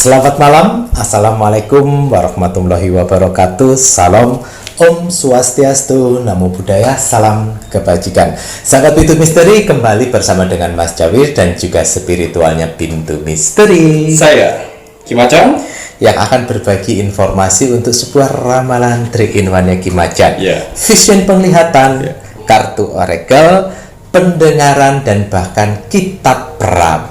Selamat malam, Assalamualaikum warahmatullahi wabarakatuh. Salam, Om Swastiastu, Namo Buddhaya, salam kebajikan. Sahabat Pintu Misteri, kembali bersama dengan Mas Jawir dan juga spiritualnya Pintu Misteri. Saya, Kimacan, yang akan berbagi informasi untuk sebuah ramalan 3-in-1-nya Kimacan. Vision penglihatan, kartu orakel, pendengaran, dan bahkan kitab Prabu.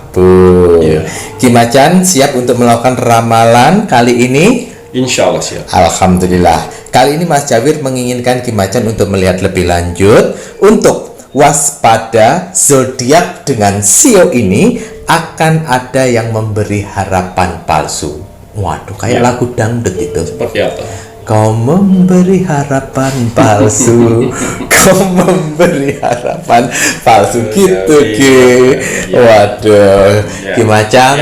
Kimacan siap untuk melakukan ramalan kali ini? Insya Allah siap. Alhamdulillah. Kali ini Mas Jawir menginginkan Kimacan untuk melihat lebih lanjut untuk waspada zodiak dengan sio ini akan ada yang memberi harapan palsu. Waduh, kayak lagu dangdut itu. Seperti apa? Kau memberi harapan palsu, kau memberi harapan palsu gitu, Ki. Waduh, Kimacan,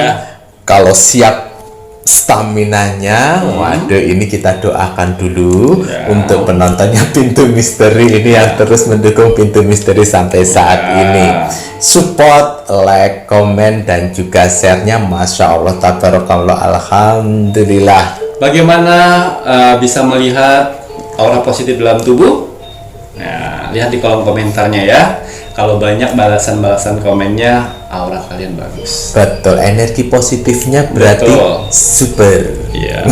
kalau siap staminanya, waduh, ini kita doakan dulu untuk penontonnya Pintu Misteri ini yang terus mendukung Pintu Misteri sampai saat ini. Support, like, komen, dan juga share-nya, Masya Allah, tabarakallah, alhamdulillah. Bagaimana bisa melihat aura positif dalam tubuh? Nah, lihat di kolom komentarnya ya. Kalau banyak balasan-balasan komennya, aura kalian bagus. Betul, energi positifnya berarti super. Iya.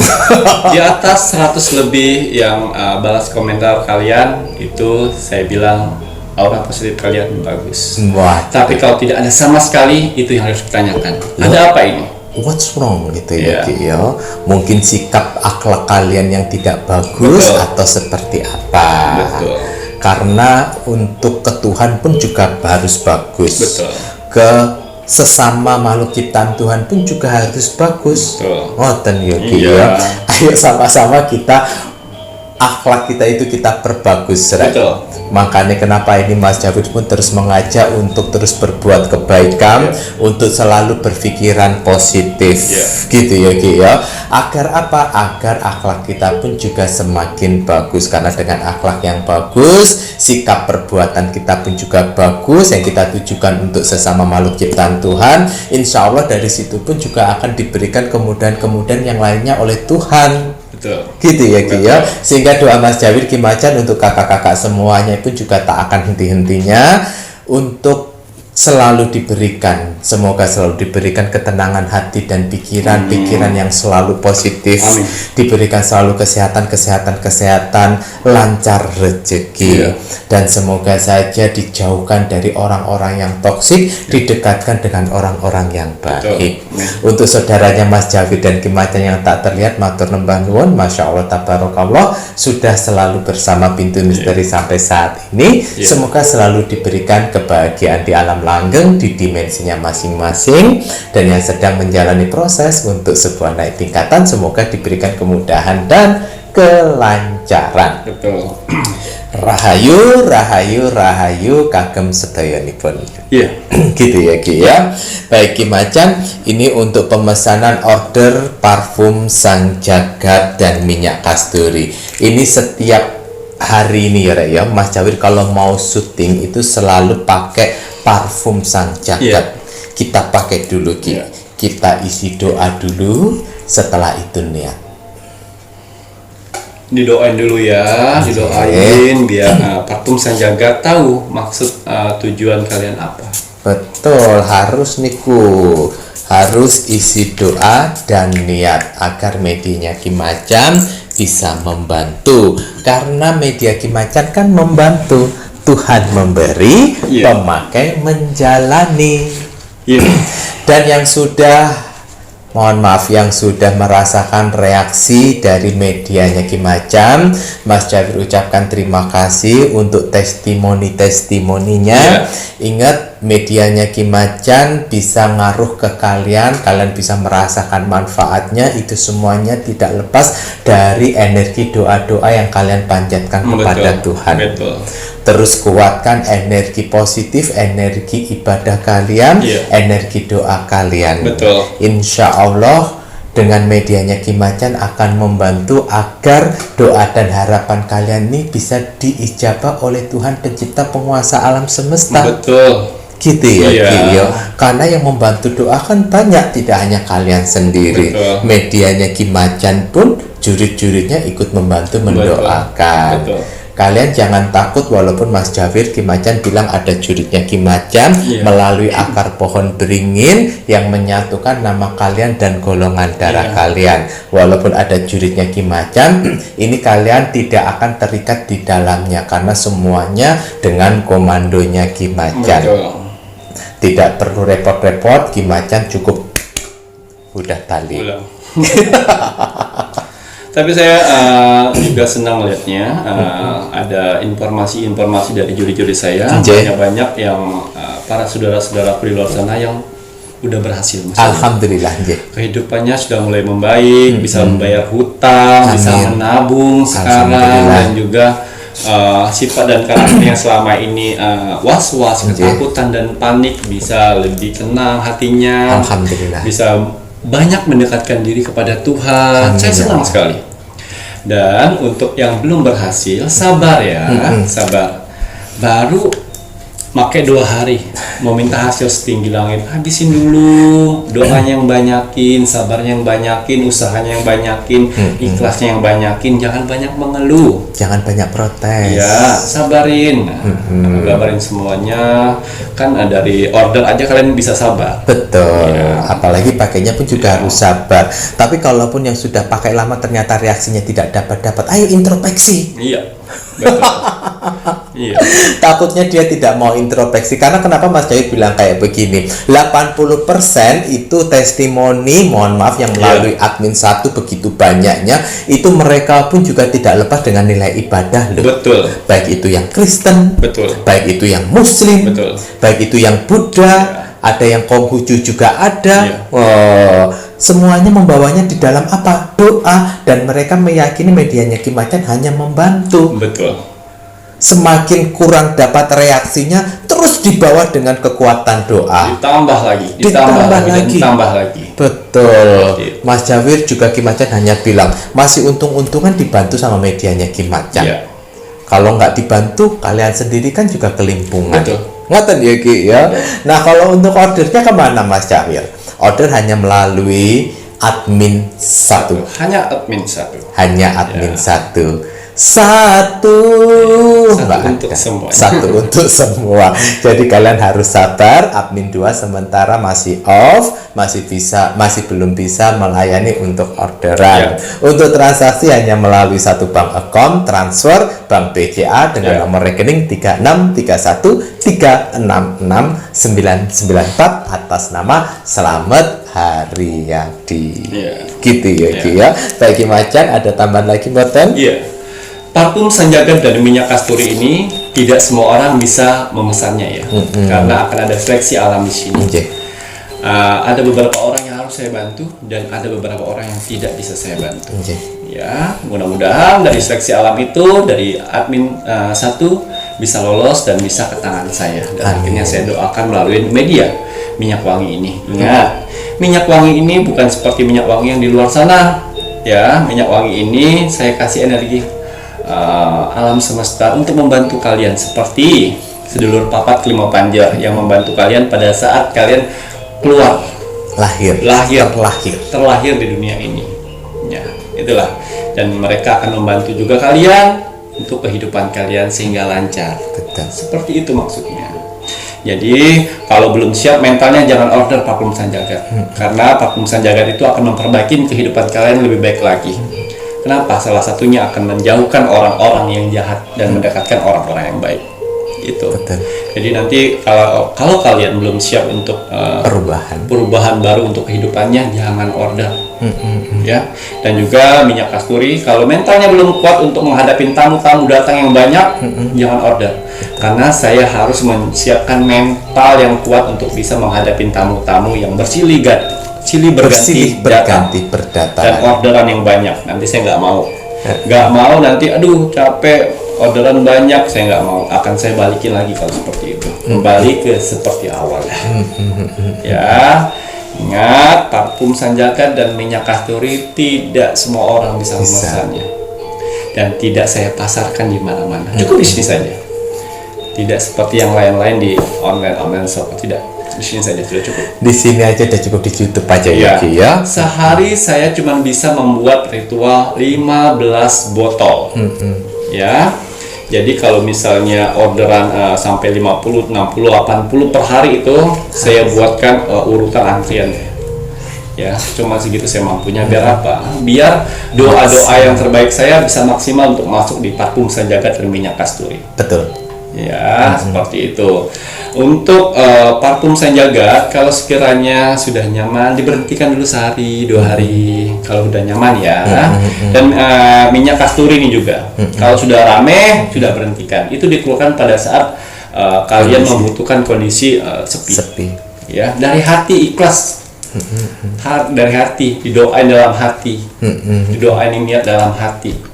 Di atas 100 lebih yang balas komentar kalian, itu saya bilang aura positif kalian bagus. Wah. Tapi kalau tidak ada sama sekali, itu yang harus ditanyakan. Ada apa ini? What's wrong gitu ya, Ki, ya? Mungkin sikap akhlak kalian yang tidak bagus atau seperti apa? Betul. Karena untuk ke Tuhan pun juga harus bagus. Betul. Ke sesama makhluk ciptaan Tuhan pun juga harus bagus. Ngoten ya, Ki, ya. Ayo sama-sama kita akhlak kita itu kita perbagus. Betul. Makanya kenapa ini Mas Jawir pun terus mengajak untuk terus berbuat kebaikan, untuk selalu berpikiran positif, gitu ya, Ki, ya. Agar apa? Agar akhlak kita pun juga semakin bagus. Karena dengan akhlak yang bagus, sikap perbuatan kita pun juga bagus, yang kita tujukan untuk sesama makhluk ciptaan Tuhan, insya Allah dari situ pun juga akan diberikan kemudahan-kemudahan yang lainnya oleh Tuhan. Gitu ya, Ki, ya. Sehingga doa Mas Jawir Kimacan untuk kakak-kakak semuanya pun juga tak akan henti-hentinya untuk selalu diberikan, semoga selalu diberikan ketenangan hati dan pikiran yang selalu positif. Amin. Diberikan selalu kesehatan, lancar rezeki, dan semoga saja dijauhkan dari orang-orang yang toksik, didekatkan dengan orang-orang yang baik. Untuk saudaranya Mas Jawir dan Kimacan yang tak terlihat, matur nembah nuwun, Masya Allah, tabarakallah, sudah selalu bersama Pintu Misteri sampai saat ini. Semoga selalu diberikan kebahagiaan di alam langgeng, di dimensinya masing-masing, dan yang sedang menjalani proses untuk sebuah naik tingkatan, semoga diberikan kemudahan dan kelancaran. Betul. Rahayu, rahayu, rahayu kagem sedayanipun. Gitu ya, Ki, ya. Baik, Kimacan, ini untuk pemesanan order parfum Sang Jagat dan minyak kasturi. Ini setiap hari ini ya, Mas Jawir kalau mau syuting itu selalu pakai parfum Sang Jagat. Kita pakai dulu, Ki. Kita isi doa dulu, setelah itu niat. Didoain dulu ya, didoain biar parfum Sang Jagat tahu maksud tujuan kalian apa. Betul, harus niku. Harus isi doa dan niat agar medianya Kimacan bisa membantu. Karena media Kimacan kan membantu. Tuhan memberi, pemakai menjalani. Dan yang sudah, mohon maaf, yang sudah merasakan reaksi dari medianya Kimacan, Mas Jawir ucapkan terima kasih untuk testimoni-testimoninya. Ingat, medianya Kimacan bisa ngaruh ke kalian bisa merasakan manfaatnya. Itu semuanya tidak lepas dari energi doa-doa yang kalian panjatkan kepada Tuhan. Terus kuatkan energi positif, energi ibadah kalian, energi doa kalian. Insya Allah dengan medianya Kimacan akan membantu agar doa dan harapan kalian ini bisa diijabah oleh Tuhan Pencipta Penguasa alam semesta. gitu ya Iya. Ki, ya. Karena yang membantu doa kan banyak, tidak hanya kalian sendiri. Betul. Medianya Ki Macan pun jurid-juridnya ikut membantu mendoakan. Betul. Kalian jangan takut, walaupun Mas Jafir Ki Macan bilang ada juridnya Ki Macan Iya. melalui akar pohon beringin yang menyatukan nama kalian dan golongan darah Iya. kalian. Walaupun ada juridnya Ki Macan, ini kalian tidak akan terikat di dalamnya karena semuanya dengan komandonya Ki Macan. Betul. Tidak perlu repot-repot, Ki Macan cukup udah tali. Ulang. Tapi saya juga senang melihatnya ada informasi-informasi dari juri-juri saya, banyak yang para saudara-saudaraku di luar sana yang udah berhasil. Alhamdulillah, kehidupannya sudah mulai membaik, bisa membayar hutang, bisa menabung sekarang, dan juga sifat dan karakter yang selama ini was-was, ketakutan dan panik bisa lebih tenang hatinya. Alhamdulillah. Bisa banyak mendekatkan diri kepada Tuhan. Saya senang sekali. Dan untuk yang belum berhasil, sabar ya, sabar. Baru pakai 2 hari mau minta hasil setinggi langit, habisin dulu, doanya yang banyakin, sabarnya yang banyakin, usahanya yang banyakin, ikhlasnya yang banyakin, jangan banyak mengeluh, jangan banyak protes ya, sabarin, sabarin semuanya. Kan dari order aja kalian bisa sabar. Betul, Ya. apalagi pakainya pun juga harus sabar. Tapi kalaupun yang sudah pakai lama ternyata reaksinya tidak dapat, ayo introspeksi. Iya, betul. Iya. Takutnya dia tidak mau introspeksi. Karena kenapa Mas David bilang kayak begini, 80% itu testimoni, mohon maaf, yang melalui admin 1 begitu banyaknya, itu mereka pun juga tidak lepas dengan nilai ibadah loh. Betul. Baik itu yang Kristen, Betul. baik itu yang Muslim, Betul. baik itu yang Buddha, ada yang Konghucu juga ada. Semuanya membawanya di dalam apa? Doa. Dan mereka meyakini medianya Ki Macan hanya membantu. Betul. Semakin kurang dapat reaksinya, terus dibawa dengan kekuatan doa. Ditambah lagi. Betul. Gitu. Mas Jawir juga Ki Macan hanya bilang masih untung-untungan dibantu sama medianya Ki Macan. Iya. Kalau nggak dibantu, kalian sendiri kan juga kelimpungan. Betul. Ngoten ya Ki ya. Nah, kalau untuk ordernya kemana Mas Jawir? Order hanya melalui admin 1. Hanya admin 1. Hanya admin 1. Nggak untuk ada. semuanya. 1 untuk semua. Jadi kalian harus sabar. Admin 2 sementara masih off, masih belum bisa melayani untuk orderan. Untuk transaksi hanya melalui 1 bank account, transfer bank BCA dengan nomor rekening 3631366994 atas nama Slamet Haryadi. Gitu ya Ki ya. Bagi Macan ada tambahan lagi Boten? Iya. Parfum Sanjagan dan minyak kasturi ini tidak semua orang bisa memesannya ya, karena akan ada seleksi alam di sini. Ada beberapa orang yang harus saya bantu dan ada beberapa orang yang tidak bisa saya bantu. Ya, mudah-mudahan dari seleksi alam itu dari admin 1 bisa lolos dan bisa ke tangan saya. Dan akhirnya saya doakan melalui media minyak wangi ini. Ingat, minyak wangi ini bukan seperti minyak wangi yang di luar sana. Ya, minyak wangi ini saya kasih energi alam semesta untuk membantu kalian, seperti sedulur papat kelima panjar yang membantu kalian pada saat kalian keluar terlahir di dunia ini. Ya, itulah. Dan mereka akan membantu juga kalian untuk kehidupan kalian sehingga lancar. Seperti itu maksudnya. Jadi kalau belum siap mentalnya, jangan order parfum Sanjagat, karena parfum Sanjagat itu akan memperbaiki kehidupan kalian lebih baik lagi. Kenapa? Salah satunya akan menjauhkan orang-orang yang jahat dan mendekatkan orang-orang yang baik. Itu. Jadi nanti kalau kalian belum siap untuk perubahan baru untuk kehidupannya, jangan order. Ya. Dan juga minyak kasturi, kalau mentalnya belum kuat untuk menghadapi tamu-tamu datang yang banyak, jangan order. Karena saya harus menyiapkan mental yang kuat untuk bisa menghadapi tamu-tamu yang bersilih berganti berdatang dan orderan yang banyak. Nanti saya nggak mau nanti aduh capek orderan banyak, saya nggak mau. Akan saya balikin lagi kalau seperti itu, kembali ke seperti awal. Ya, ingat, parfum Sanjagan dan minyak kasturi tidak semua orang bisa memesannya dan tidak saya pasarkan di mana-mana, cukup di sini saja. Tidak seperti yang lain-lain di online shop, tidak. Di sini saja sudah cukup. Di sini aja udah cukup, di YouTube aja Ya. ya Ki ya. Sehari saya cuma bisa membuat ritual 15 botol. Ya. Jadi kalau misalnya orderan sampai 50, 60, 80 per hari itu saya buatkan urutan antriannya. Ya, cuma segitu saya mampunya. Biar apa? Biar doa-doa yang terbaik saya bisa maksimal untuk masuk di parfum Sanjagat dan minyak kasturi. Betul. Ya, seperti itu. Untuk parfum Sanjagat, kalau sekiranya sudah nyaman, diberhentikan dulu sehari, 2 hari. Kalau sudah nyaman ya. Dan minyak kasturi ini juga. Kalau sudah rame, sudah berhentikan. Itu dikeluarkan pada saat kalian membutuhkan kondisi sepi. Ya, dari hati ikhlas. Dari hati, didoain dalam hati. Didoain niat dalam hati.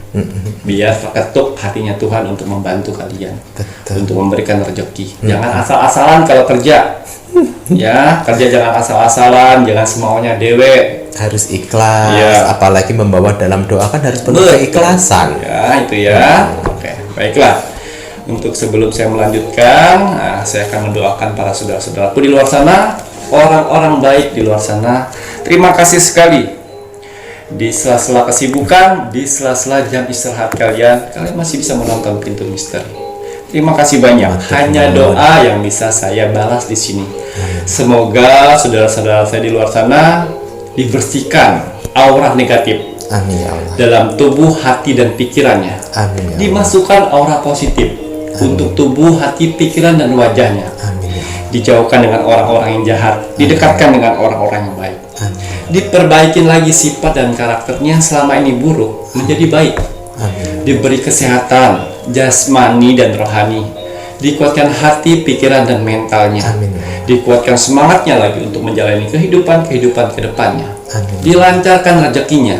Biar terketuk hatinya Tuhan untuk membantu kalian. Betul. Untuk memberikan rezeki. Jangan asal-asalan kalau kerja. Ya, kerja jangan asal-asalan, jangan semaunya dewe. Harus ikhlas, Ya. apalagi membawa dalam doa kan harus penuh keikhlasan. Ya, itu ya. Oke, baiklah. Untuk sebelum saya melanjutkan, saya akan mendoakan para saudara-saudaraku di luar sana, orang-orang baik di luar sana. Terima kasih sekali. Di sela-sela kesibukan, di sela-sela jam istirahat kalian masih bisa menonton Pintu Misteri. Terima kasih banyak. Hanya doa yang bisa saya balas di sini. Semoga saudara-saudara saya di luar sana dibersihkan aura negatif Amin ya Allah. dalam tubuh, hati, dan pikirannya. Amin ya Allah. Dimasukkan aura positif untuk tubuh, hati, pikiran, dan wajahnya. Amin ya Allah. Dijauhkan dengan orang-orang yang jahat, didekatkan dengan orang-orang yang baik. Amin. Diperbaikin lagi sifat dan karakternya selama ini buruk menjadi baik. Amin. Diberi kesehatan jasmani dan rohani, dikuatkan hati, pikiran, dan mentalnya. Amin. Dikuatkan semangatnya lagi untuk menjalani kehidupan ke depannya. Amin. Dilancarkan rezekinya,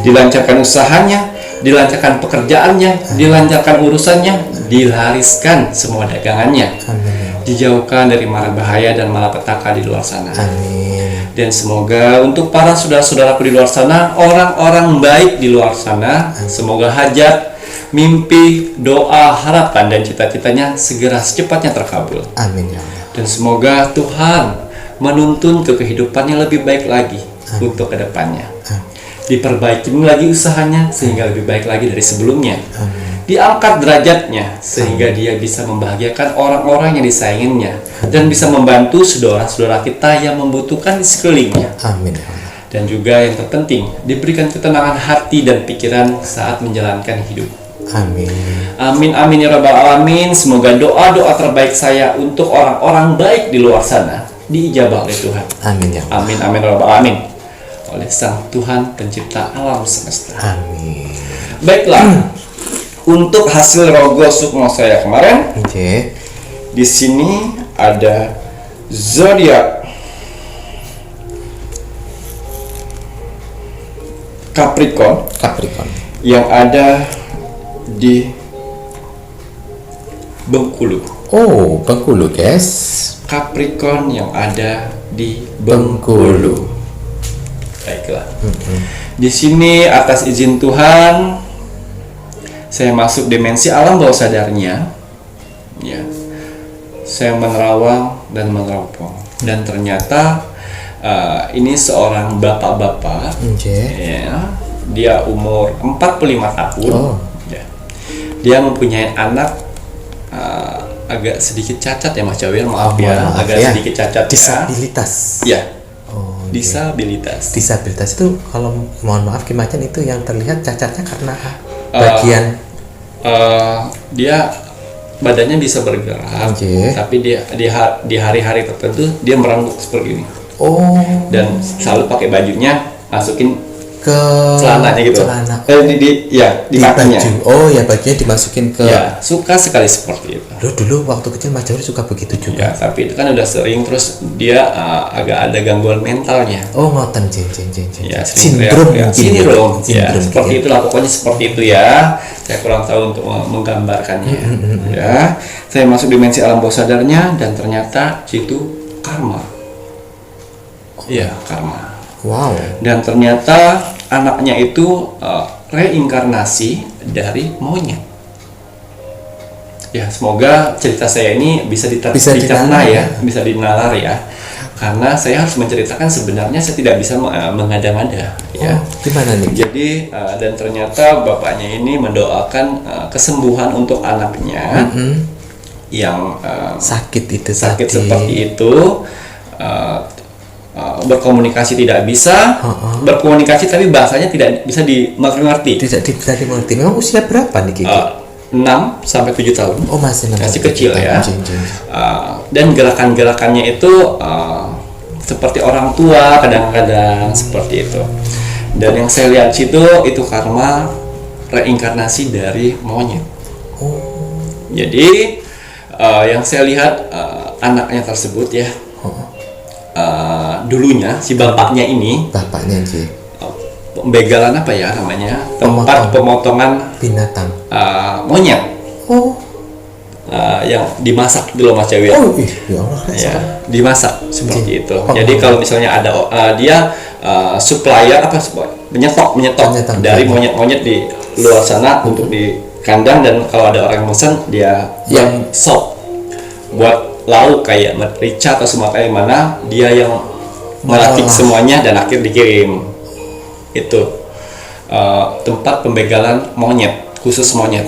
dilancarkan usahanya, dilancarkan pekerjaannya, dilancarkan urusannya, dilariskan semua dagangannya. Amin. Dijauhkan dari mara bahaya dan malapetaka di luar sana. Amin. Dan semoga untuk para saudara-saudaraku di luar sana, orang-orang baik di luar sana, semoga hajat, mimpi, doa, harapan, dan cita-citanya segera secepatnya terkabul. Amin ya Allah. Dan semoga Tuhan menuntun ke kehidupan yang lebih baik lagi untuk kedepannya. Diperbaiki lagi usahanya sehingga lebih baik lagi dari sebelumnya. Diangkat derajatnya sehingga dia bisa membahagiakan orang-orang yang disayanginya dan bisa membantu saudara-saudara kita yang membutuhkan di sekelilingnya. Amin ya Allah. Dan juga yang terpenting, diberikan ketenangan hati dan pikiran saat menjalankan hidup. Amin. Amin amin ya rabbal alamin. Semoga doa-doa terbaik saya untuk orang-orang baik di luar sana diijabah oleh Tuhan. Amin ya Allah. Amin amin ya rabbal alamin. Oleh Sang Tuhan pencipta alam semesta. Amin. Baiklah. Untuk hasil rogo sukmo saya kemarin, Oke. di sini ada zodiak Capricorn yang ada di Bengkulu. Oh, Bengkulu, guys. Capricorn yang ada di Bengkulu. Baiklah. Di sini atas izin Tuhan saya masuk dimensi alam bawah sadarnya. Ya. Saya menerawang dan meneropong. Dan ternyata ini seorang bapak-bapak. Oke. Ya, dia umur 45 tahun. Oh. Ya. Dia mempunyai anak agak sedikit cacat ya Mas Jawir, maaf ya, maaf agak ya. sedikit cacat Disabilitas. ya. Oh, oke. Disabilitas. Disabilitas itu kalau mohon maaf Ki Macan itu yang terlihat cacatnya karena bagian dia badannya bisa bergerak, Oke. tapi dia di hari-hari tertentu dia merenggut seperti ini oh dan selalu pakai bajunya masukin ke celananya gitu. celana. Di kakinya. baju. Oh ya, bajunya dimasukin ke. Ya, suka sekali seperti itu. Dulu waktu kecil Mas Jawir suka begitu Ya, juga. tapi itu kan udah sering, terus dia agak ada gangguan mentalnya. Oh, ngoten jeng. Ya, sering Sindrom teriak, ya. mungkin. Sindrom. Ya, Sindrom seperti gitu ya. itulah, pokoknya seperti itu ya. Saya kurang tahu untuk menggambarkannya. Ya, saya masuk dimensi alam bawah sadarnya dan ternyata itu karma. Iya, karma. Wow. Dan ternyata anaknya itu reinkarnasi dari monyet. Ya, semoga cerita saya ini bisa Bisa dicerna dinalar, ya, bisa dinalar ya. Karena saya harus menceritakan sebenarnya saya tidak bisa mengada-ngada ya. Gimana nih? Jadi dan ternyata bapaknya ini mendoakan kesembuhan untuk anaknya yang Sakit itu sakit tadi. seperti itu. Berkomunikasi tidak bisa, berkomunikasi tapi bahasanya tidak bisa dimengerti. Tidak bisa dimengerti. Memang usia berapa nih Kiki? 6 sampai 7 tahun. Oh, masih Masih kecil ya. Jeng. Dan gerakan-gerakannya itu seperti orang tua kadang-kadang seperti itu. Dan yang saya lihat situ itu karena reinkarnasi dari monyet. Jadi yang saya lihat anaknya tersebut ya, dulunya si bapaknya ini Bapaknya Ji. pembegalan apa ya namanya, tempat pemotongan Binatang. monyet. Yang dimasak dulu Mas Jawi. Oh, ya Allah. Ya, dimasak seperti itu. Jadi kalau misalnya ada dia supplier menyetok dari monyet-monyet di luar sana untuk di kandang, dan kalau ada orang yang pesan dia yang sop buat lauk kayak merica atau sumatera mana, dia yang merakit semuanya dan akhir dikirim. Itu tempat pembegalan monyet, khusus monyet.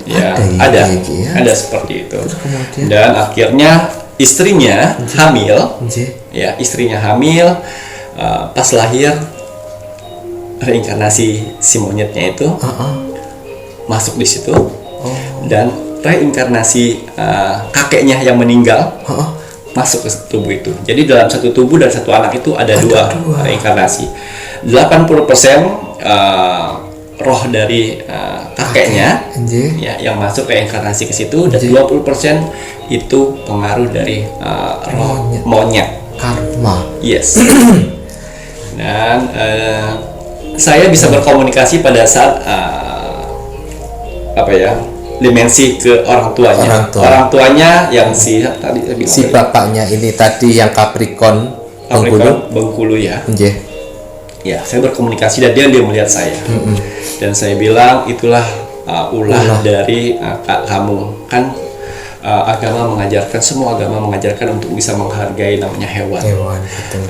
Ya, ada seperti itu. Kemudian, dan akhirnya istrinya hamil. Ya, istrinya hamil. Pas lahir, reinkarnasi si monyetnya itu masuk di situ. Dan reinkarnasi kakeknya yang meninggal masuk ke tubuh itu. Jadi dalam satu tubuh dan satu anak itu ada dua reinkarnasi. 80% roh dari kakeknya ya yang masuk reinkarnasi ke situ, dan 20% itu pengaruh dari roh monyet. Karma. Yes. Dan saya bisa berkomunikasi pada saat dimensi ke orang tuanya. Orang tuanya yang tadi saya bilang, si bapaknya ini tadi yang Capricorn Bengkulu ya. Ya, saya berkomunikasi dan dia melihat saya. Dan saya bilang itulah ulah dari kamu kan. Agama mengajarkan, semua agama mengajarkan untuk bisa menghargai namanya hewan. Betul.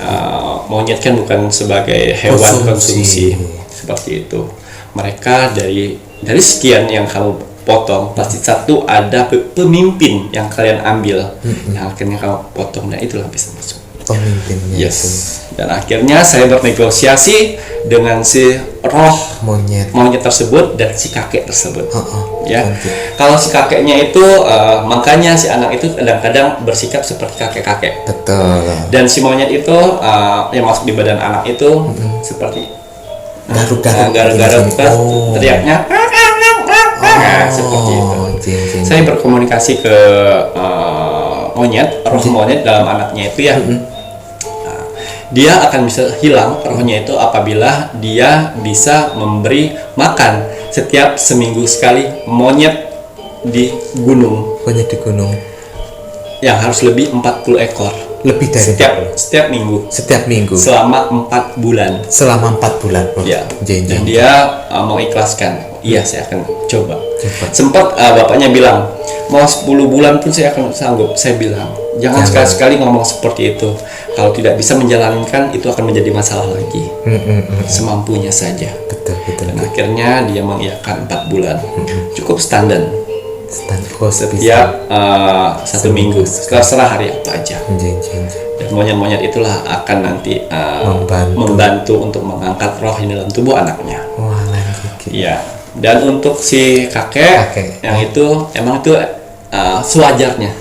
Monyet kan bukan sebagai hewan konsumsi seperti itu. Mereka dari sekian yang kamu potong, pasti satu ada pemimpin yang kalian ambil, yang akhirnya kamu potong, dan itulah bisa masuk. Pemimpinnya. Yes. Dan akhirnya saya bernegosiasi dengan si roh monyet tersebut dan si kakek tersebut. Ya. Kalau si kakeknya itu makanya si anak itu kadang-kadang bersikap seperti kakek-kakek. Betul. Dan si monyet itu yang masuk di badan anak itu seperti garuk-garuk teriaknya seperti itu. Saya berkomunikasi ke monyet, roh monyet dalam anaknya itu ya. Dia akan bisa hilang rohnya itu apabila dia bisa memberi makan setiap seminggu sekali monyet di gunung. Yang harus lebih 40 ekor. Lebih dari setiap minggu. Selama 4 bulan. Ya. Dan dia mengikhlaskan. Iya, saya akan coba. Sempat bapaknya bilang, mau 10 bulan pun saya akan sanggup. Saya bilang, jangan sekali-sekali ngomong seperti itu. Kalau tidak bisa menjalankan, itu akan menjadi masalah lagi. Semampunya saja. Betul. Dan akhirnya dia mengiyakan 4 bulan. Cukup standar. Setiap 1 minggu, terserah hari apa aja. Dan monyet-monyet itulah akan nanti membantu untuk mengangkat roh di dalam tubuh anaknya. Iya. Dan untuk si kakek yang itu emang itu sewajarnya.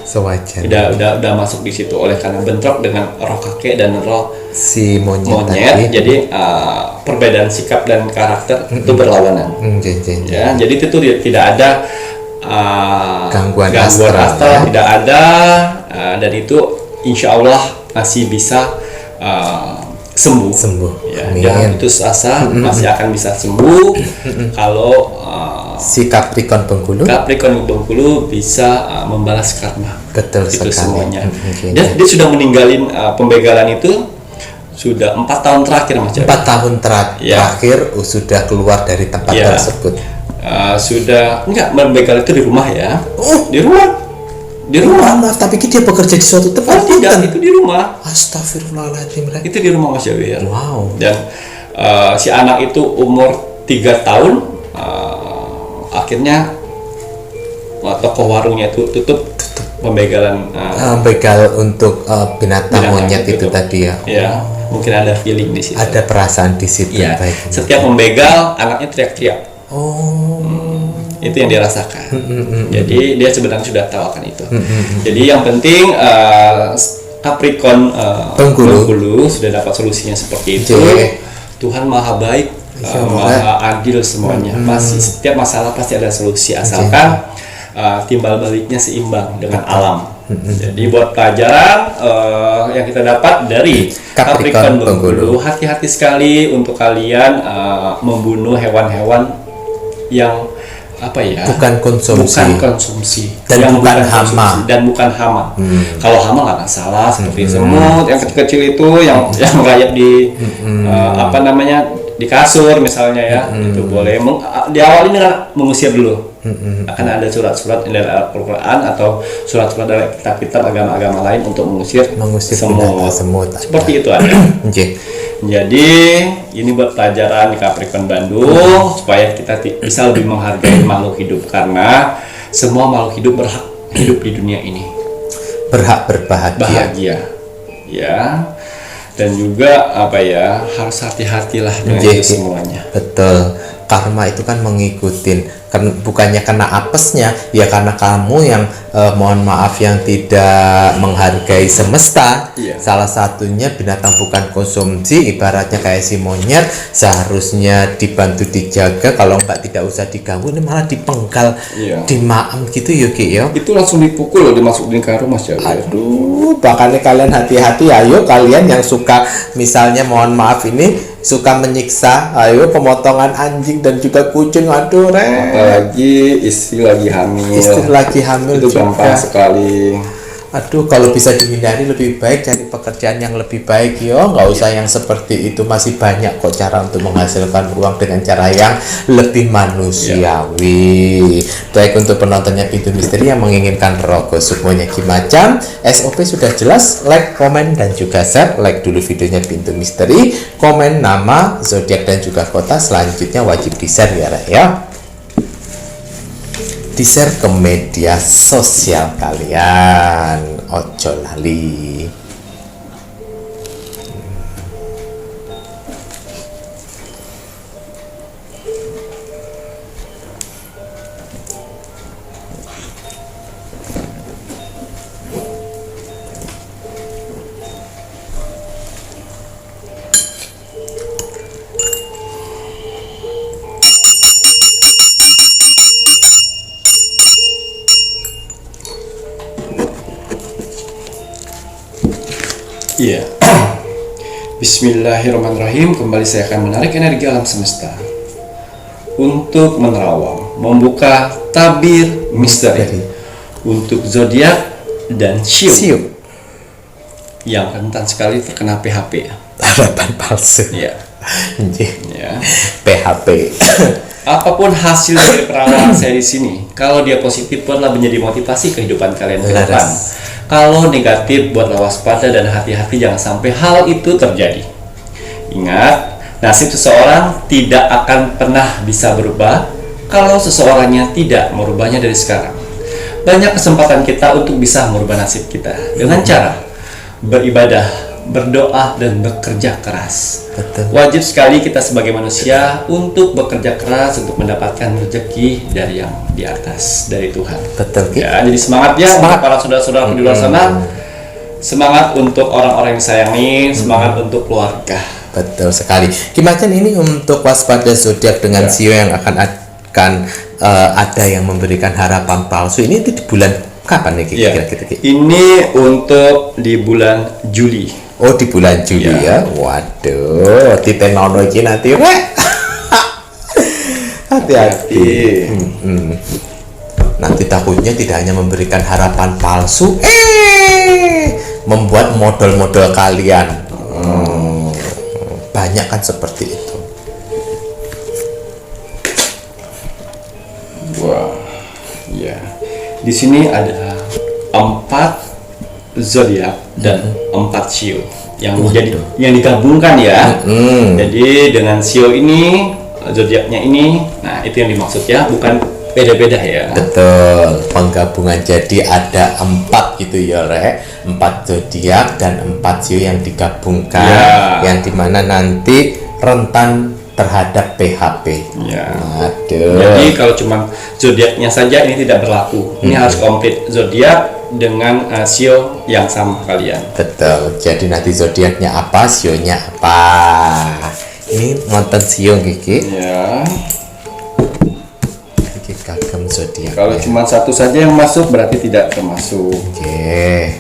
Udah masuk di situ, oleh karena bentrok dengan roh kakek dan roh si monyet. Jadi perbedaan sikap dan karakter itu berlawanan. Ya, jadi itu tidak ada gangguan astral, tidak ada, dan itu insya Allah masih bisa sembuh. Ya, jangan putus asa, masih akan bisa sembuh kalau si Capricorn Bengkulu bisa membalas karma. Betul itu sekali. Semuanya. Dan dia sudah meninggalin pembegalan itu sudah 4 tahun terakhir Mas. 4 tahun terakhir sudah keluar dari tempat tersebut. Sudah enggak, membegal itu di rumah ya. Oh. Di rumah. Di rumah. Maaf, tapi dia bekerja di suatu tempat. Tidak, itu di rumah. Astagfirullahaladzim. Itu di rumah Mas Jawir. Wow. Dan si anak itu umur 3 tahun, akhirnya toko warungnya itu tutup pembegalan. Begal untuk binatang monyet itu tutup. tadi ya. Ya, mungkin ada feeling di situ. Ada perasaan di situ. Ya, Baik. setiap membegal anaknya teriak-teriak. Oh. Itu yang dia rasakan. Jadi dia sebenarnya sudah tahu akan itu. Jadi yang penting Capricorn Penghulu sudah dapat solusinya seperti itu. Tuhan maha baik, maha adil semuanya. Pasti setiap masalah pasti ada solusi, asalkan timbal baliknya seimbang dengan alam. Jadi buat pelajaran yang kita dapat dari Capricorn Penghulu, hati-hati sekali untuk kalian membunuh hewan-hewan yang bukan konsumsi dan bukan hama. Kalau hama nggak masalah, seperti semut yang kecil-kecil itu yang merayap di di kasur misalnya ya, itu boleh diawali dengan mengusir dulu. Akan ada surat-surat dari Al-Quran atau surat-surat dari kitab-kitab agama-agama lain untuk mengusir semut. Seperti itu ada. Jadi ini buat pelajaran di Capricorn Bandung supaya kita bisa lebih menghargai makhluk hidup, karena semua makhluk hidup berhak hidup di dunia ini, berhak berbahagia ya, dan juga harus hati-hatilah dengan itu semuanya. Betul, karma itu kan mengikutin, bukannya kena apesnya ya, karena kamu yang mohon maaf yang tidak menghargai semesta. Salah satunya binatang bukan konsumsi, ibaratnya kayak si monyet, seharusnya dibantu dijaga, kalau enggak tidak usah diganggu, ini malah dipenggal, dimaam gitu ya Ki ya. Itu langsung dipukul loh, dimasukin ke karung Mas Jawir. Aduh, makanya kalian hati-hati. Ayo kalian yang suka misalnya mohon maaf ini suka menyiksa, ayo pemotongan anjing dan juga kucing, aduh apalagi istri lagi hamil itu gampang sekali. Aduh, kalau bisa dihindari lebih baik, cari pekerjaan yang lebih baik yo, nggak usah yang seperti itu. Masih banyak kok cara untuk menghasilkan uang dengan cara yang lebih manusiawi. Baik, untuk penontonnya Pintu Misteri yang menginginkan rogo semuanya gimacam, SOP sudah jelas, like, komen, dan juga share. Like dulu videonya Pintu Misteri, komen nama, zodiak, dan juga kota. Selanjutnya wajib di-share ya. Di-share ke media sosial kalian, ojo lali. Iya. Bismillahirrahmanirrahim. Kembali saya akan menarik energi alam semesta untuk menerawang, membuka tabir misteri untuk zodiak dan Shio yang rentan sekali terkena PHP. Harapan palsu. Ya. PHP. Apapun hasil dari perawalan saya di sini, kalau dia positif buatlah menjadi motivasi kehidupan kalian ke depan. Kalau negatif, buatlah waspada dan hati-hati jangan sampai hal itu terjadi. Ingat, nasib seseorang tidak akan pernah bisa berubah kalau seseorangnya tidak merubahnya dari sekarang. Banyak kesempatan kita untuk bisa merubah nasib kita dengan cara beribadah, berdoa, dan bekerja keras. Betul. Wajib sekali kita sebagai manusia untuk bekerja keras untuk mendapatkan rezeki dari yang di atas, dari Tuhan. Betul. Ya, jadi semangat ya untuk para saudara-saudara di luar sana. Semangat untuk orang-orang yang disayangi, semangat untuk keluarga. Betul sekali. Kimacan ini untuk waspada zodiak dengan Shio yang akan ada yang memberikan harapan palsu. Ini di bulan kapan nih kira-kira? Ini untuk di bulan Juli. Oh, di bulan Juli ya. Waduh, titenono iki nanti. Hati-hati. Nanti takutnya tidak hanya memberikan harapan palsu, membuat modal-modal kalian. Banyak kan seperti itu. Di sini ada 4 zodiak dan 4 sio yang digabungkan ya. Jadi dengan sio ini, zodiaknya ini, nah itu yang dimaksud ya, bukan beda-beda ya. Betul, penggabungan jadi ada 4 gitu ya Rek, 4 zodiak dan 4 sio yang digabungkan Ya. yang dimana nanti rentan terhadap PHP. Ya. Aduh. Jadi kalau cuma zodiaknya saja ini tidak berlaku. Ini harus komplit zodiak dengan sio yang sama kalian. Betul. Jadi nanti zodiaknya apa, sionya apa. Ini nonton sio Kiki. Ya. Kiki kagum zodiak. Kalau cuma satu saja yang masuk berarti tidak termasuk. Oke.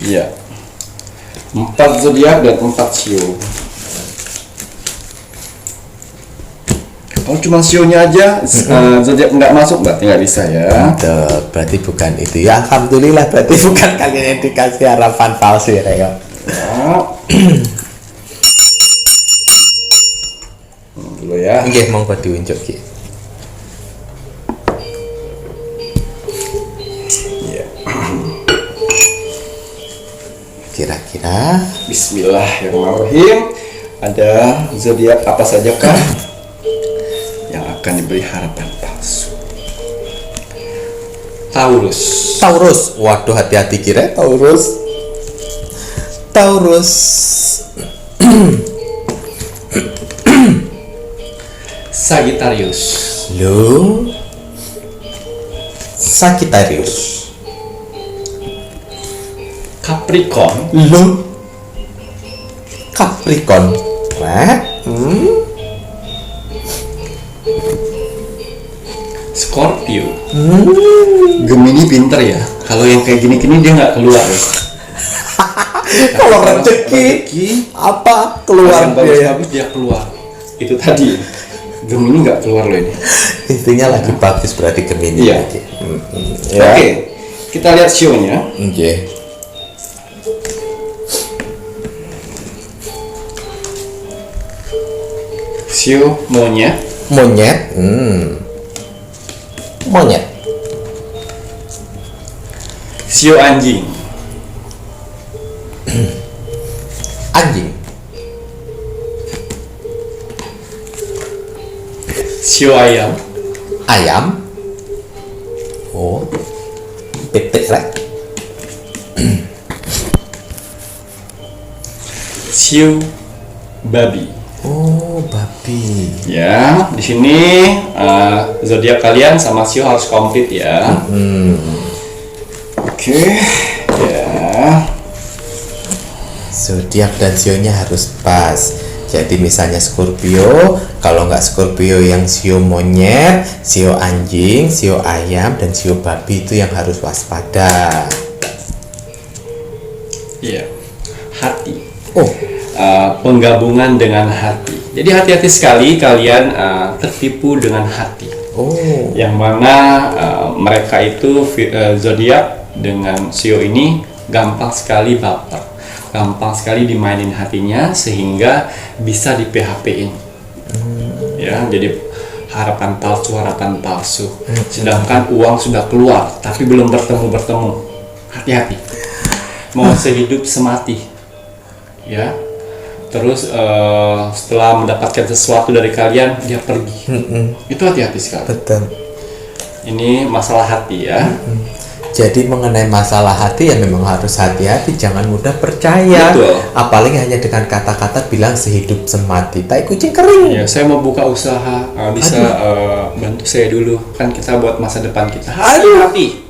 Iya. 4 zodiak dan 4 sio. Kalau cuma sionya aja zodiak nggak masuk berarti nggak bisa ya. Betul, berarti bukan itu ya. Alhamdulillah berarti bukan kalian yang dikasih harapan palsu ya Rek. Ya. Dulu ya. Nggih, monggo diunjuk Ki. Iya. Kira-kira Bismillahirrahmanirrahim. Ada zodiak apa saja kah yang akan diberi harapan palsu? Taurus. Taurus. Waduh, hati-hati kira Taurus. Taurus. Sagittarius. Lo Sagittarius. Capricorn. Lo Capricorn. Wah, Scorpio. Gemini pinter ya. Kalau yang kayak gini-gini dia nggak keluar. Ya. Kalau rezeki apa keluar Yang dia ya? bagus-bagus dia keluar. Itu tadi. Gemini nggak keluar loh ini. Intinya lagi bagus berarti Gemini. Iya. Ya. Oke, kita lihat sionya. Oke. Sio monyet. Monyet. Monyet. Sio anjing. Anjing. Sio ayam. Ayam. Oh, pitik Rek. Sio babi. Oh, babi. Ya, di sini zodiak kalian sama sio harus komplit ya. Oke, ya. Zodiak dan sionya harus pas. Jadi misalnya Scorpio, kalau nggak Scorpio yang sio monyet, sio anjing, sio ayam, dan sio babi itu yang harus waspada. Iya. Hati. Oh, Penggabungan dengan hati. Jadi hati-hati sekali kalian tertipu dengan hati. oh, Yang mana mereka itu zodiak dengan sio ini gampang sekali baper, gampang sekali dimainin hatinya sehingga bisa di PHP-in. Ya, jadi harapan palsu. Sedangkan uang sudah keluar tapi belum bertemu. Hati-hati. Mau sehidup semati. Ya. Terus setelah mendapatkan sesuatu dari kalian dia pergi. Itu hati-hati sekali. betul. Ini masalah hati ya. Jadi mengenai masalah hati ya memang harus hati-hati, jangan mudah percaya. Betul. Apalagi hanya dengan kata-kata bilang sehidup semati, tai kucing kering. Ya, saya mau buka usaha, bisa bantu saya dulu. Kan kita buat masa depan kita. Hati-hati.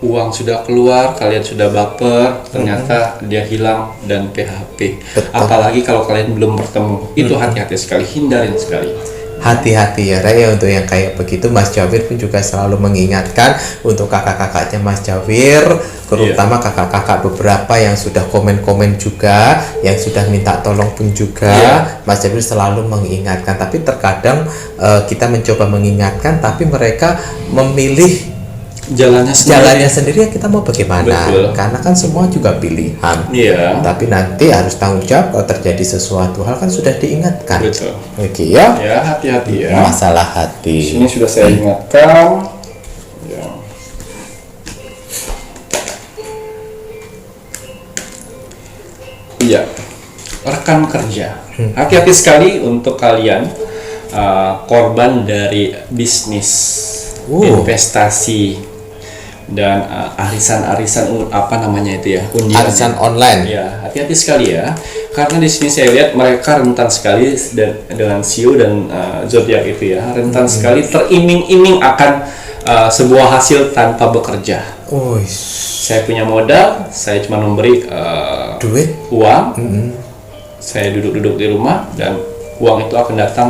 Uang sudah keluar, kalian sudah baper, ternyata dia hilang dan PHP. Betul. Apalagi kalau kalian belum bertemu. Itu hati-hati sekali, hindarin sekali. Hati-hati ya Rek ya untuk yang kayak begitu. Mas Jawir pun juga selalu mengingatkan untuk kakak-kakaknya Mas Jawir, terutama kakak-kakak beberapa yang sudah komen-komen juga, yang sudah minta tolong pun juga. Mas Jawir selalu mengingatkan, tapi terkadang kita mencoba mengingatkan tapi mereka memilih jalannya sendiri ya kita mau bagaimana. Betul. Karena kan semua juga pilihan. Iya. Tapi nanti harus tanggung jawab kalau terjadi sesuatu hal kan sudah diingatkan. Betul. Oke ya. Ya, hati-hati ya. Masalah hati. Ini sudah saya ingatkan. Ya. Iya, rekan kerja. Hati-hati sekali untuk kalian korban dari bisnis, investasi, dan arisan-arisan apa namanya itu ya, undian. Arisan online. Ya, hati-hati sekali ya. Karena di sini saya lihat mereka rentan sekali dengan Sio dan zodiak itu ya, rentan sekali teriming-iming akan sebuah hasil tanpa bekerja. Saya punya modal, saya cuma memberi duit, uang, saya duduk-duduk di rumah dan uang itu akan datang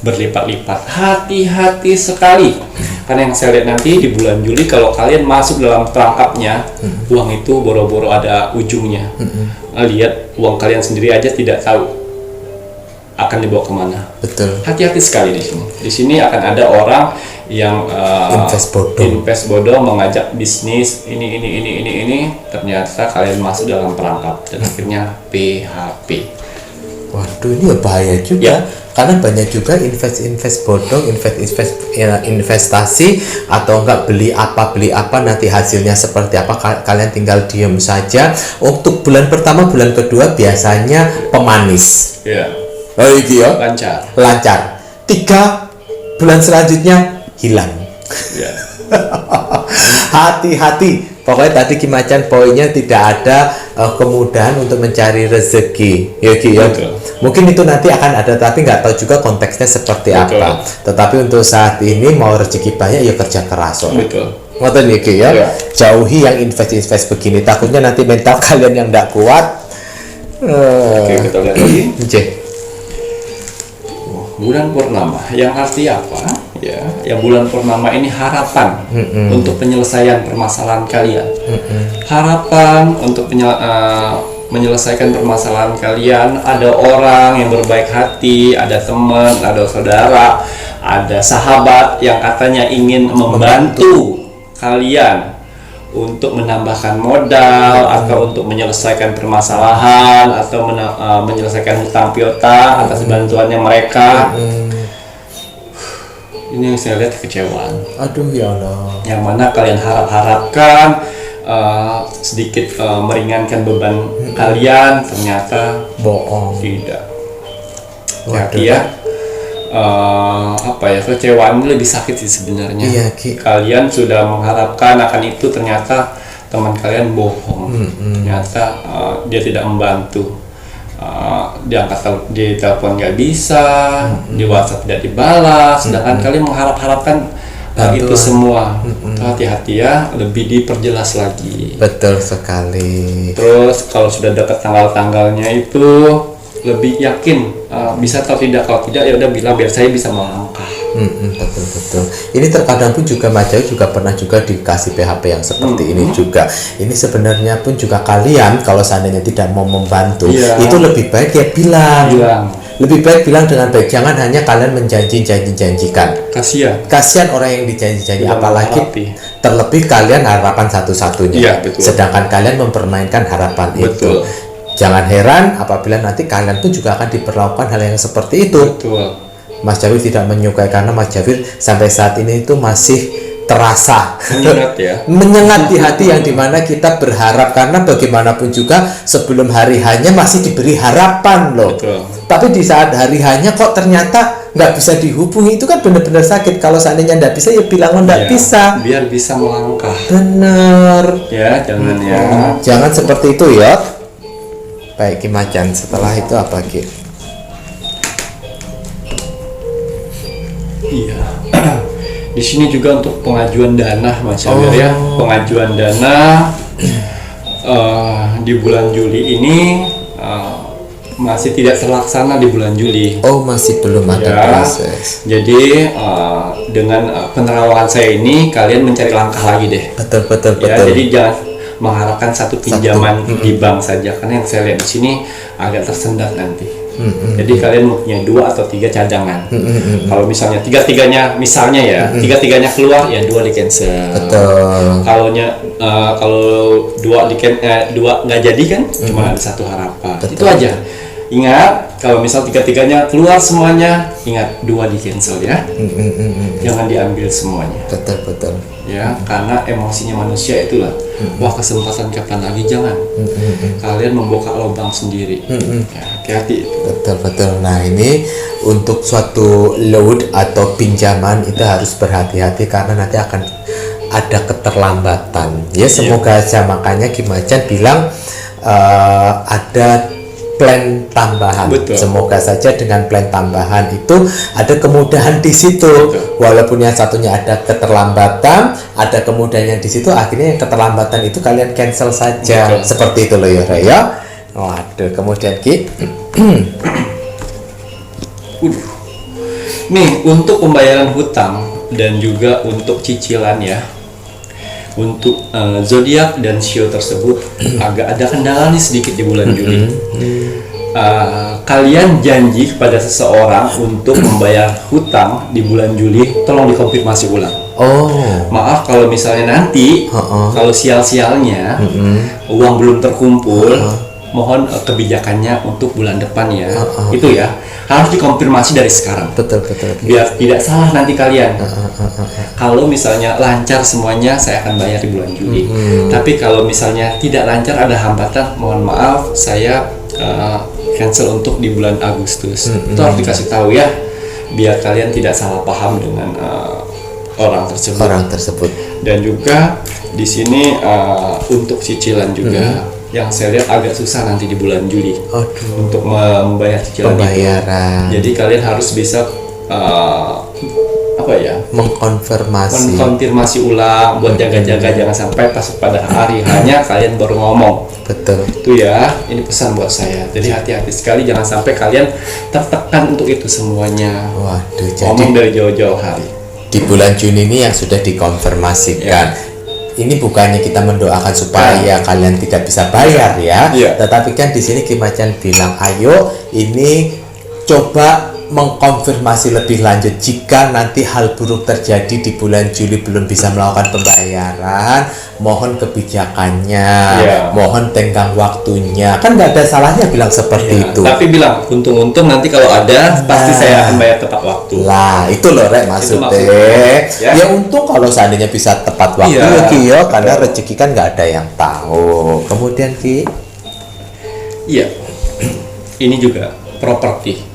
berlipat-lipat. Hati-hati sekali, karena yang saya lihat nanti di bulan Juli kalau kalian masuk dalam perangkapnya, uang itu boro-boro ada ujungnya. Lihat uang kalian sendiri aja tidak tahu akan dibawa kemana. Betul. Hati-hati sekali di sini. Di sini akan ada orang yang invest bodoh mengajak bisnis ini, ternyata kalian masuk dalam perangkap dan akhirnya PHP. Waduh, ini bahaya juga. Ya. Karena banyak juga invest bodong, investasi atau enggak beli apa nanti hasilnya seperti apa, kalian tinggal diem saja. Untuk bulan pertama, bulan kedua biasanya pemanis. Ya. Oh iya. Lancar. 3 bulan selanjutnya hilang. Ya. Hati-hati. Pokoknya tadi Kimacan poinnya tidak ada kemudahan untuk mencari rezeki. Ya, Betul. Mungkin itu nanti akan ada, tapi nggak tahu juga konteksnya seperti apa. Tetapi untuk saat ini mau rezeki banyak ya kerja keras. Betul. Ngoten iki ya. Ya. Jauhi yang invest begini. Takutnya nanti mental kalian yang nggak kuat. Oke, kita lihat lagi. Bulan purnama yang arti apa? Ya bulan purnama ini harapan untuk penyelesaian permasalahan kalian. Harapan untuk menyelesaikan permasalahan kalian. Ada orang yang berbaik hati, ada teman, ada saudara, ada sahabat yang katanya ingin membantu kalian untuk menambahkan modal atau untuk menyelesaikan permasalahan atau menyelesaikan hutang piutang atas bantuannya mereka. Ini yang saya lihat kekecewaan. Aduh ya Allah. Yang mana kalian harapkan sedikit meringankan beban kalian, ternyata bohong. Tidak. Waduh. Ya. Kecewaan ini lebih sakit sih sebenarnya. Iya, Ki. Kalian sudah mengharapkan akan itu, ternyata teman kalian bohong. Ternyata dia tidak membantu. Di telepon nggak bisa, di WhatsApp tidak dibalas, sedangkan kalian mengharapkan itu semua. Hati-hati ya, lebih diperjelas lagi. Betul sekali. Terus kalau sudah dekat tanggal-tanggalnya itu lebih yakin bisa atau tidak. Kalau tidak ya udah bilang biar saya bisa melangkah. Betul. Ini terkadang pun juga Majawi juga pernah juga dikasih PHP yang seperti ini juga. Ini sebenarnya pun juga kalian kalau seandainya tidak mau membantu, itu lebih baik ya bilang. Lebih baik bilang dengan baik, jangan hanya kalian menjanjikan. Kasihan orang yang dijanji-janji, apalagi terlebih kalian harapan satu-satunya. Sedangkan kalian mempermainkan harapan itu. Jangan heran apabila nanti kalian pun juga akan diperlakukan hal yang seperti itu. Betul. Mas Jawir tidak menyukai, karena Mas Jawir sampai saat ini itu masih terasa menyengat di hati, yang dimana kita berharap, karena bagaimanapun juga sebelum hari hanya masih diberi harapan loh. Betul. Tapi di saat hari hanya kok ternyata nggak bisa dihubungi, itu kan benar-benar sakit. Kalau seandainya nggak bisa ya bilang nggak bisa, biar bisa melangkah. Bener Ya, jangan jangan seperti itu ya. Baik Kimacan, setelah itu apa Ki? Iya. Di sini juga untuk pengajuan dana Mas Syamir ya. Pengajuan dana di bulan Juli ini masih tidak terlaksana di bulan Juli. Masih belum ada proses. Jadi dengan penerawangan saya ini kalian mencari langkah lagi deh. Betul. Jadi jangan mengharapkan satu pinjaman di bank saja, karena yang saya lihat di sini agak tersendat nanti. Jadi kalian mempunyai 2 atau 3 cadangan. Kalau misalnya tiga-tiganya misalnya ya, tiga-tiganya keluar ya 2 di cancel. Betul. Kalau 2 nggak jadi kan, cuma ada 1 harapan. Betul. Itu aja. Ingat, kalau misal tiga-tiganya keluar semuanya, ingat 2 di cancel ya. Jangan diambil semuanya. Betul. Ya, karena emosinya manusia itulah. Wah, kesempatan kapan lagi, jangan. Kalian membuka lubang sendiri. Ya, hati-hati. Betul. Nah, ini untuk suatu load atau pinjaman itu harus berhati-hati karena nanti akan ada keterlambatan. Ya, semoga aja makanya Kim Macan bilang ada plan tambahan. Betul. Semoga saja dengan plan tambahan itu ada kemudahan di situ. Betul. Walaupun yang satunya ada keterlambatan, ada kemudahan yang di situ, akhirnya yang keterlambatan itu kalian cancel saja. Betul. Seperti itu loh ya, Ray, ya. Waduh, kemudian Ki. Nih, untuk pembayaran hutang dan juga untuk cicilan ya. Untuk zodiak dan show tersebut agak ada kendala nih sedikit di bulan Juli. Kalian janji kepada seseorang untuk membayar hutang di bulan Juli, tolong dikonfirmasi ulang. Maaf kalau misalnya nanti kalau sial-sialnya uang belum terkumpul, mohon kebijakannya untuk bulan depan ya. Itu ya harus dikonfirmasi dari sekarang. Betul. Biar tidak salah nanti kalian. Kalau misalnya lancar semuanya, saya akan bayar di bulan Juli. Tapi kalau misalnya tidak lancar, ada hambatan, mohon maaf, saya cancel untuk di bulan Agustus. Itu harus dikasih tahu ya, biar kalian tidak salah paham dengan orang tersebut. Dan juga di sini untuk cicilan juga. Yang saya lihat agak susah nanti di bulan Juli untuk membayar cicilan pembayaran. Itu. Jadi kalian harus bisa mengkonfirmasi ulang buat jaga-jaga, jangan sampai pas pada hari hanya kalian baru ngomong. Betul. Itu ya, ini pesan buat saya. Jadi hati-hati sekali, jangan sampai kalian tertekan untuk itu semuanya. Waduh, ngomong dari jauh-jauh hari. Di bulan Juni ini yang sudah dikonfirmasikan. Ini bukannya kita mendoakan supaya kalian tidak bisa bayar ya, tetapi kan di sini Kim Macan bilang, ayo ini coba mengkonfirmasi lebih lanjut jika nanti hal buruk terjadi di bulan Juli belum bisa melakukan pembayaran, mohon kebijakannya, mohon tenggang waktunya, kan nggak ada salahnya bilang seperti itu. Tapi bilang untung-untung nanti kalau ada pasti saya akan bayar tepat waktu. Lah itu loh Rek maksudnya. Ya untung kalau seandainya bisa tepat waktu ya, karena rezeki kan nggak ada yang tahu. Kemudian Ki. Ini juga properti.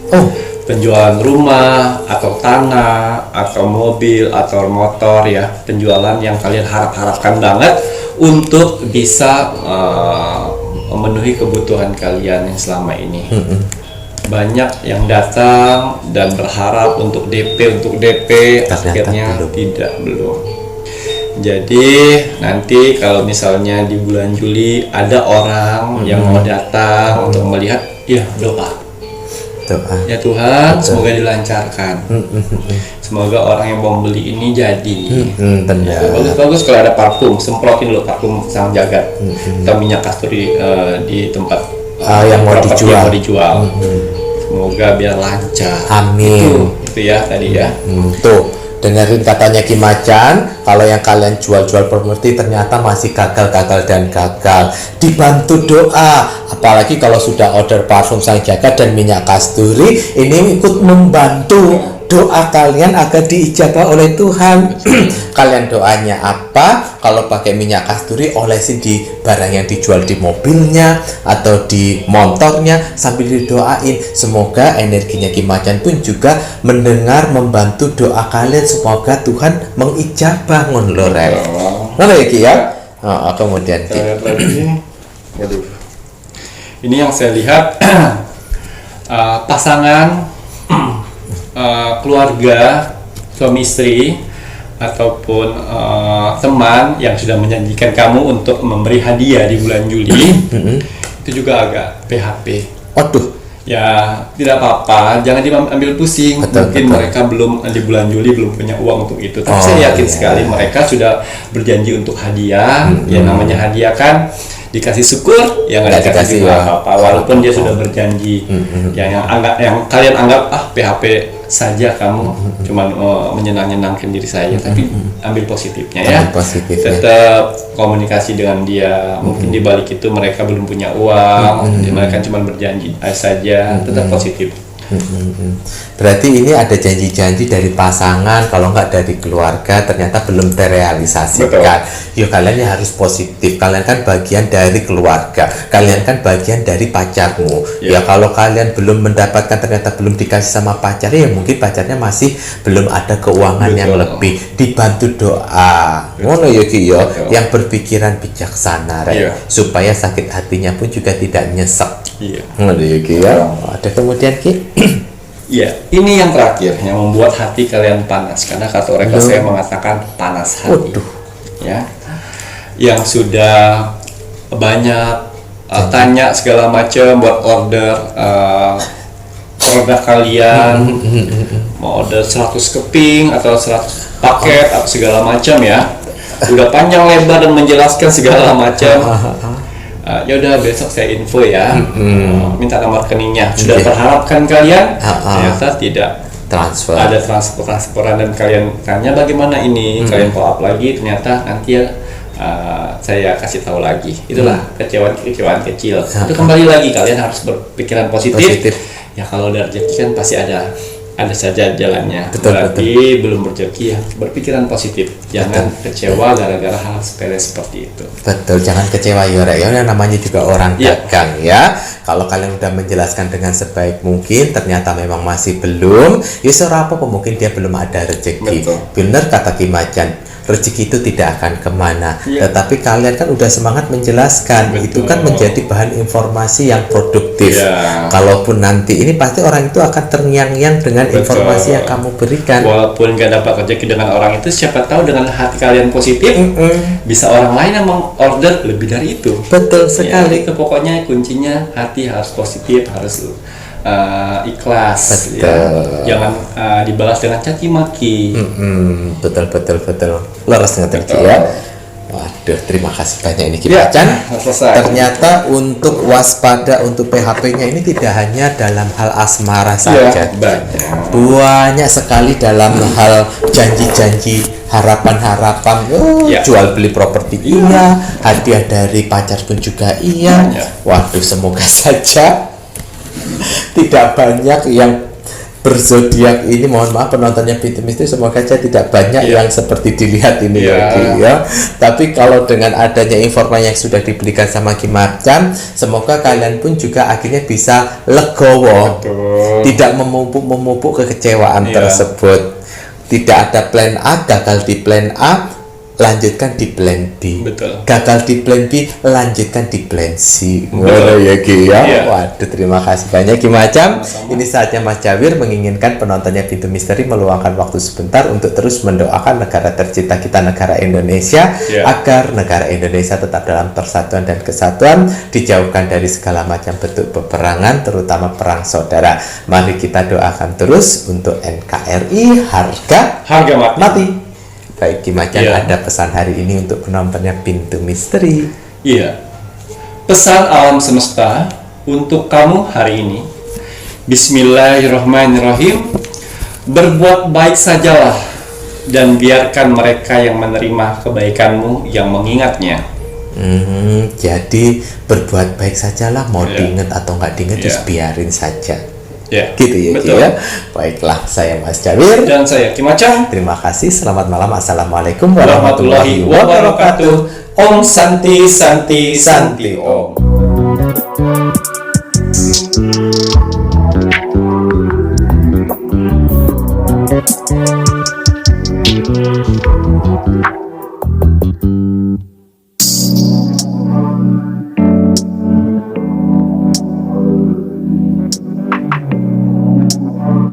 Penjualan rumah atau tanah atau mobil atau motor ya, penjualan yang kalian harapkan banget untuk bisa memenuhi kebutuhan kalian yang selama ini. Banyak yang datang dan berharap untuk DP, akhirnya belum. Jadi nanti kalau misalnya di bulan Juli ada orang yang mau datang untuk melihat, doa. Ya Tuhan, semoga dilancarkan. Semoga orang yang mau beli ini jadi. Bagus kalau ada parfum, semprotin dulu parfum sang jagat atau minyak kasturi di tempat yang mau dijual. Semoga biar lancar. Amin. Itu ya tadi ya. Tuh. Dengerin katanya Kim Macan, kalau yang kalian jual-jual properti ternyata masih gagal. Dibantu doa, apalagi kalau sudah order parfum sang jagat dan minyak kasturi, ini ikut membantu doa kalian agar diijabah oleh Tuhan. Kalian doanya apa? Kalau pakai minyak kasturi, olesin di barang yang dijual di mobilnya atau di motornya sambil didoain. Semoga energinya Kim Macan pun juga mendengar, membantu doa kalian. Semoga Tuhan mengijabah ngonlo Rek. Ngono ya Ki ya? Kemudian Ki. Ini yang saya lihat pasangan keluarga, suami istri ataupun teman yang sudah menjanjikan kamu untuk memberi hadiah di bulan Juli itu juga agak PHP. Ya tidak apa-apa, jangan diambil pusing. Mungkin mereka belum di bulan Juli belum punya uang untuk itu. Tapi saya yakin sekali mereka sudah berjanji untuk hadiah. Ya namanya hadiah kan dikasih syukur, ya nggak dikasih juga apa-apa, walaupun dia sudah berjanji. Yang kalian anggap PHP saja, kamu cuman menyenangkan diri saya, tapi ambil positifnya ya. Tetap komunikasi dengan dia. Mungkin di balik itu mereka belum punya uang, mereka cuma berjanji saja. Tetap positif. Berarti ini ada janji-janji dari pasangan, kalau nggak dari keluarga, ternyata belum terrealisasikan. Yuk, kalian ya harus positif. Kalian kan bagian dari keluarga, kalian kan bagian dari pacarmu. Ya kalau kalian belum mendapatkan, ternyata belum dikasih sama pacar, ya mungkin pacarnya masih belum ada keuangan yang lebih. Dibantu doa, ngono ya Ki yo, yang berpikiran bijaksana, supaya sakit hatinya pun juga tidak nyesek. Ngono ya Ki ya. Ada kemudian Ki. Ya, ini yang terakhir yang membuat hati kalian panas, karena kata orang saya mengatakan panas hati. Ya, yang sudah banyak tanya segala macam buat order produk kalian, mau order 100 keping atau 100 paket atau segala macam ya, udah panjang lebar dan menjelaskan segala macam. Ya udah besok saya info ya, minta nomor rekeningnya. Sudah berharapkan kalian, ternyata tidak transfer. Ada transferan dan kalian tanya bagaimana ini, kalian follow up lagi, ternyata nanti ya saya kasih tahu lagi. Itulah kecewaan kecil. Itu kembali lagi kalian harus berpikiran positif. Ya kalau udah rezeki kan pasti ada saja jalannya. Berarti belum rezeki ya, berpikiran positif. Jangan kecewa gara-gara hal sepele seperti itu. Betul, jangan kecewa ya Rek. Ya namanya juga orang dagang ya. Kalau kalian udah menjelaskan dengan sebaik mungkin, ternyata memang masih belum, ya ora apa-apa, mungkin dia belum ada rezeki. Benar kata Ki Macan, rezeki itu tidak akan kemana. Tetapi kalian kan udah semangat menjelaskan. Itu kan menjadi bahan informasi yang produktif. Kalaupun nanti ini pasti orang itu akan terngiang-ngiang dengan informasi yang kamu berikan. Walaupun nggak dapat rezeki dengan orang itu, siapa tahu dengan hati kalian positif, bisa orang lain yang mengorder lebih dari itu. Betul sekali. Itu pokoknya kuncinya hati harus positif, harus ikhlas. Jangan dibalas dengan caci maki. Betul. Leres ngerti ya. Waduh, terima kasih banyak ini Ki Macan. Ternyata untuk waspada untuk PHP-nya ini tidak hanya dalam hal asmara saja. Banyak sekali dalam hal janji-janji, harapan-harapan. Jual beli properti hadiah dari pacar pun juga Waduh, semoga saja tidak banyak yang berzodiak ini, mohon maaf penontonnya Pintu Misteri, semoga saja tidak banyak yang seperti dilihat ini ya. Tapi kalau dengan adanya informasi yang sudah diberikan sama Ki Macan, semoga kalian pun juga akhirnya bisa legowo, tidak memupuk kekecewaan tersebut. Tidak ada plan A, gagal di plan A, lanjutkan di plan B. Gagal di plan B, lanjutkan di plan C. Ya Ki ya. Waduh, terima kasih banyak Ki Macan. Ini saatnya Mas Jawir menginginkan penontonnya Pintu Misteri meluangkan waktu sebentar untuk terus mendoakan negara tercinta kita, negara Indonesia, agar negara Indonesia tetap dalam persatuan dan kesatuan, dijauhkan dari segala macam bentuk peperangan, terutama perang saudara. Mari kita doakan terus untuk NKRI, harga mati. Baik Ki Macan, ada pesan hari ini untuk penontonnya Pintu Misteri. Pesan alam semesta untuk kamu hari ini. Bismillahirrahmanirrahim. Berbuat baik sajalah, dan biarkan mereka yang menerima kebaikanmu yang mengingatnya. Jadi berbuat baik sajalah, mau diingat atau nggak diingat, just biarin saja. Gitu ya Ki ya. Baiklah, saya Mas Jawir dan saya Ki Macan. Terima kasih, selamat malam. Assalamualaikum warahmatullahi wabarakatuh. Om Santi Santi Santi Om.